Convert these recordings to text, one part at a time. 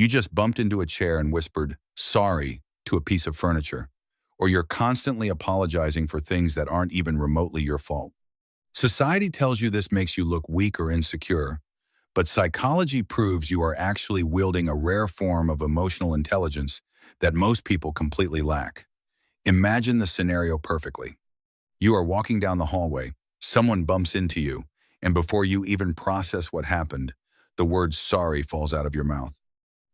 You just bumped into a chair and whispered, "Sorry," to a piece of furniture. Or you're constantly apologizing for things that aren't even remotely your fault. Society tells you this makes you look weak or insecure, but psychology proves you are actually wielding a rare form of emotional intelligence that most people completely lack. Imagine the scenario perfectly. You are walking down the hallway, someone bumps into you, and before you even process what happened, the word sorry falls out of your mouth.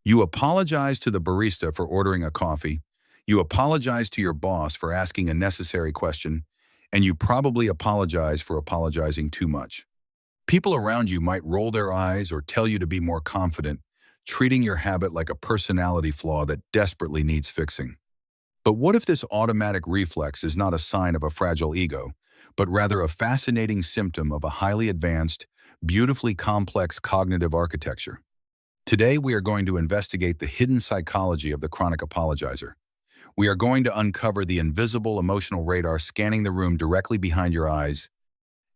You apologize to the barista for ordering a coffee, you apologize to your boss for asking a necessary question, and you probably apologize for apologizing too much. People around you might roll their eyes or tell you to be more confident, treating your habit like a personality flaw that desperately needs fixing. But what if this automatic reflex is not a sign of a fragile ego, but rather a fascinating symptom of a highly advanced, beautifully complex cognitive architecture? Today, we are going to investigate the hidden psychology of the chronic apologizer. We are going to uncover the invisible emotional radar scanning the room directly behind your eyes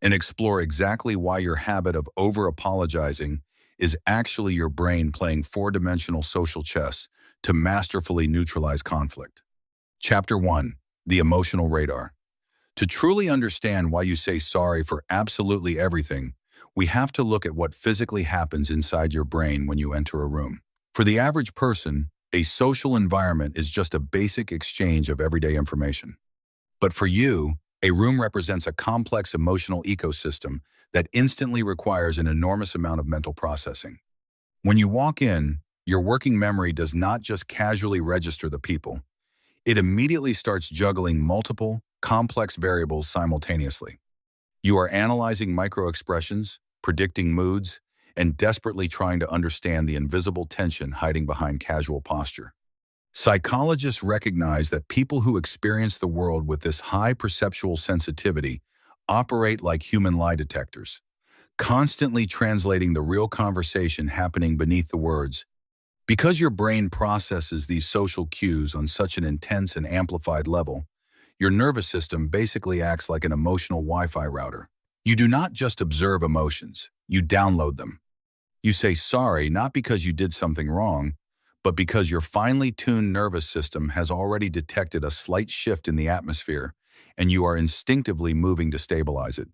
and explore exactly why your habit of over-apologizing is actually your brain playing four-dimensional social chess to masterfully neutralize conflict. Chapter 1. The Emotional Radar. To truly understand why you say sorry for absolutely everything, we have to look at what physically happens inside your brain when you enter a room. For the average person, a social environment is just a basic exchange of everyday information. But for you, a room represents a complex emotional ecosystem that instantly requires an enormous amount of mental processing. When you walk in, your working memory does not just casually register the people. It immediately starts juggling multiple, complex variables simultaneously. You are analyzing micro-expressions, predicting moods, and desperately trying to understand the invisible tension hiding behind casual posture. Psychologists recognize that people who experience the world with this high perceptual sensitivity operate like human lie detectors, constantly translating the real conversation happening beneath the words. Because your brain processes these social cues on such an intense and amplified level, your nervous system basically acts like an emotional Wi-Fi router. You do not just observe emotions, you download them. You say sorry not because you did something wrong, but because your finely tuned nervous system has already detected a slight shift in the atmosphere, and you are instinctively moving to stabilize it.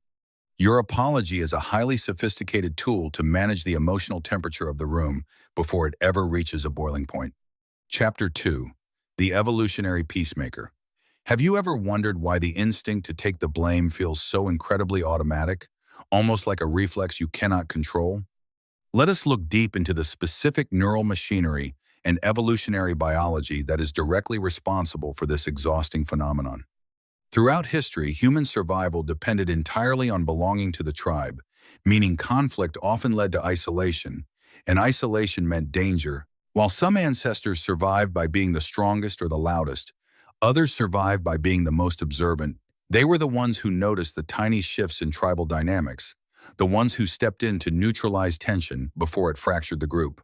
Your apology is a highly sophisticated tool to manage the emotional temperature of the room before it ever reaches a boiling point. Chapter 2. The Evolutionary Peacemaker. Have you ever wondered why the instinct to take the blame feels so incredibly automatic, almost like a reflex you cannot control? Let us look deep into the specific neural machinery and evolutionary biology that is directly responsible for this exhausting phenomenon. Throughout history, human survival depended entirely on belonging to the tribe, meaning conflict often led to isolation, and isolation meant danger. While some ancestors survived by being the strongest or the loudest, others survived by being the most observant. They were the ones who noticed the tiny shifts in tribal dynamics, the ones who stepped in to neutralize tension before it fractured the group.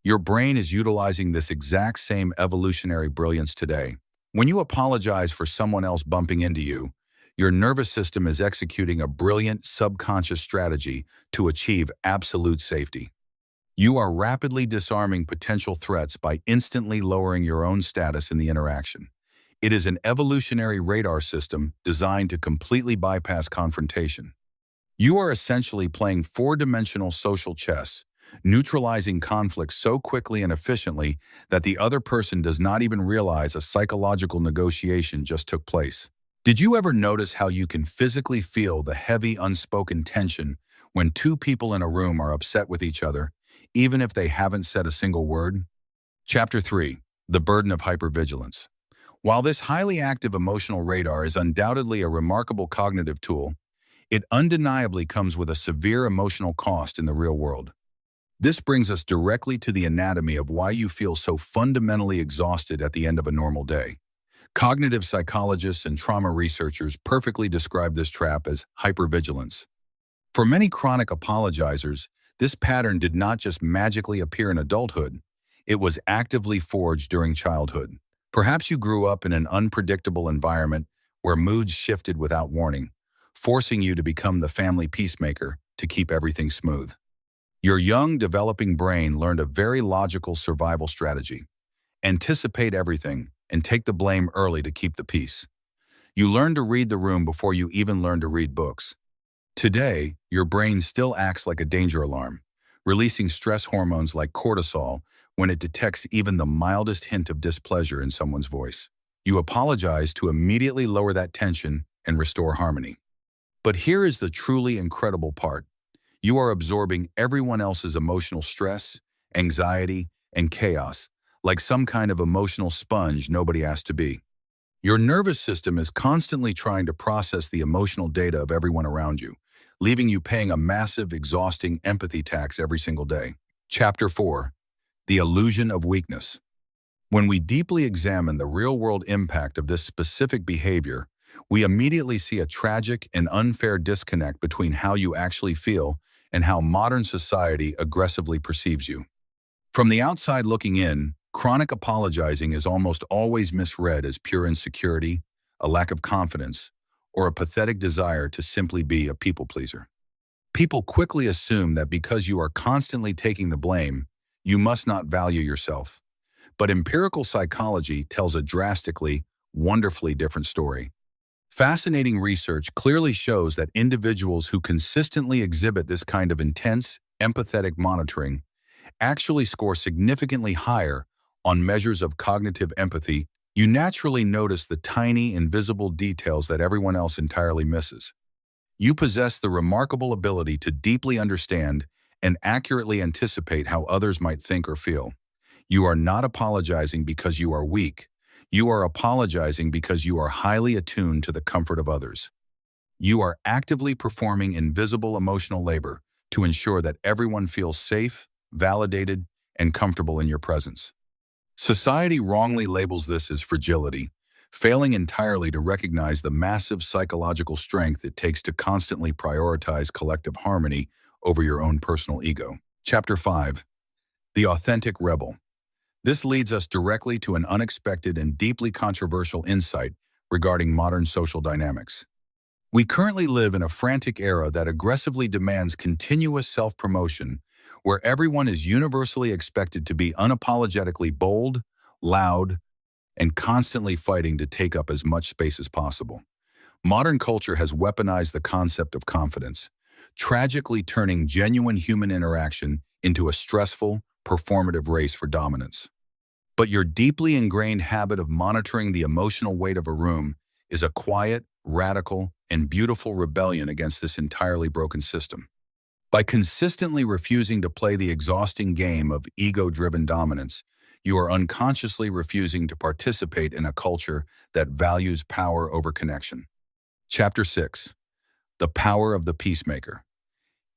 Your brain is utilizing this exact same evolutionary brilliance today. When you apologize for someone else bumping into you, your nervous system is executing a brilliant subconscious strategy to achieve absolute safety. You are rapidly disarming potential threats by instantly lowering your own status in the interaction. It is an evolutionary radar system designed to completely bypass confrontation. You are essentially playing four-dimensional social chess, neutralizing conflict so quickly and efficiently that the other person does not even realize a psychological negotiation just took place. Did you ever notice how you can physically feel the heavy unspoken tension when two people in a room are upset with each other, even if they haven't said a single word? Chapter 3. The Burden of Hypervigilance. While this highly active emotional radar is undoubtedly a remarkable cognitive tool, it undeniably comes with a severe emotional cost in the real world. This brings us directly to the anatomy of why you feel so fundamentally exhausted at the end of a normal day. Cognitive psychologists and trauma researchers perfectly describe this trap as hypervigilance. For many chronic apologizers, this pattern did not just magically appear in adulthood, it was actively forged during childhood. Perhaps you grew up in an unpredictable environment where moods shifted without warning, forcing you to become the family peacemaker to keep everything smooth. Your young, developing brain learned a very logical survival strategy. Anticipate everything and take the blame early to keep the peace. You learn to read the room before you even learn to read books. Today, your brain still acts like a danger alarm, releasing stress hormones like cortisol when it detects even the mildest hint of displeasure in someone's voice. You apologize to immediately lower that tension and restore harmony. But here is the truly incredible part. You are absorbing everyone else's emotional stress, anxiety, and chaos, like some kind of emotional sponge nobody asked to be. Your nervous system is constantly trying to process the emotional data of everyone around you, leaving you paying a massive, exhausting empathy tax every single day. Chapter 4. The Illusion of Weakness. When we deeply examine the real-world impact of this specific behavior, we immediately see a tragic and unfair disconnect between how you actually feel and how modern society aggressively perceives you. From the outside looking in, chronic apologizing is almost always misread as pure insecurity, a lack of confidence, or a pathetic desire to simply be a people pleaser. People quickly assume that because you are constantly taking the blame, you must not value yourself. But empirical psychology tells a drastically, wonderfully different story. Fascinating research clearly shows that individuals who consistently exhibit this kind of intense, empathetic monitoring actually score significantly higher on measures of cognitive empathy. You naturally notice the tiny, invisible details that everyone else entirely misses. You possess the remarkable ability to deeply understand and accurately anticipate how others might think or feel. You are not apologizing because you are weak. You are apologizing because you are highly attuned to the comfort of others. You are actively performing invisible emotional labor to ensure that everyone feels safe, validated, and comfortable in your presence. Society wrongly labels this as fragility, failing entirely to recognize the massive psychological strength it takes to constantly prioritize collective harmony over your own personal ego. Chapter 5. The Authentic Rebel. This leads us directly to an unexpected and deeply controversial insight regarding modern social dynamics. We currently live in a frantic era that aggressively demands continuous self-promotion, where everyone is universally expected to be unapologetically bold, loud, and constantly fighting to take up as much space as possible. Modern culture has weaponized the concept of confidence, tragically turning genuine human interaction into a stressful, performative race for dominance. But your deeply ingrained habit of monitoring the emotional weight of a room is a quiet, radical, and beautiful rebellion against this entirely broken system. By consistently refusing to play the exhausting game of ego-driven dominance, you are unconsciously refusing to participate in a culture that values power over connection. Chapter 6. The Power of the Peacemaker.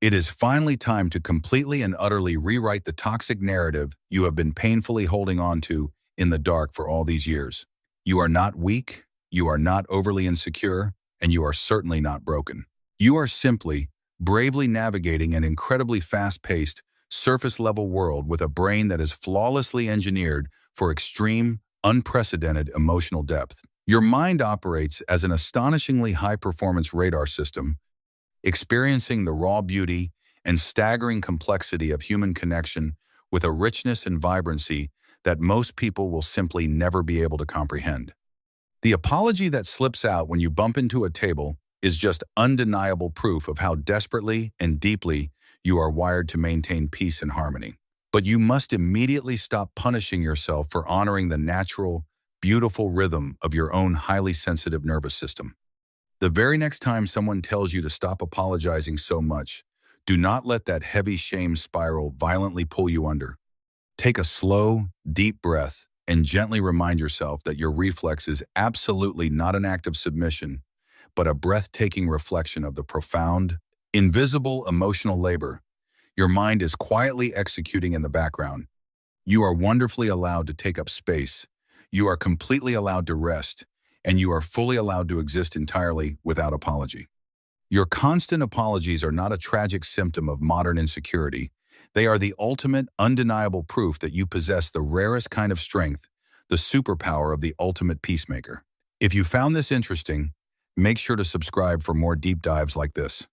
It is finally time to completely and utterly rewrite the toxic narrative you have been painfully holding on to in the dark for all these years. You are not weak, you are not overly insecure, and you are certainly not broken. You are simply bravely navigating an incredibly fast-paced, surface-level world with a brain that is flawlessly engineered for extreme, unprecedented emotional depth. Your mind operates as an astonishingly high-performance radar system, experiencing the raw beauty and staggering complexity of human connection with a richness and vibrancy that most people will simply never be able to comprehend. The apology that slips out when you bump into a table is just undeniable proof of how desperately and deeply you are wired to maintain peace and harmony. But you must immediately stop punishing yourself for honoring the natural, beautiful rhythm of your own highly sensitive nervous system. The very next time someone tells you to stop apologizing so much, do not let that heavy shame spiral violently pull you under. Take a slow, deep breath and gently remind yourself that your reflex is absolutely not an act of submission, but a breathtaking reflection of the profound, invisible emotional labor your mind is quietly executing in the background. You are wonderfully allowed to take up space. You are completely allowed to rest, and you are fully allowed to exist entirely without apology. Your constant apologies are not a tragic symptom of modern insecurity. They are the ultimate, undeniable proof that you possess the rarest kind of strength, the superpower of the ultimate peacemaker. If you found this interesting, make sure to subscribe for more deep dives like this.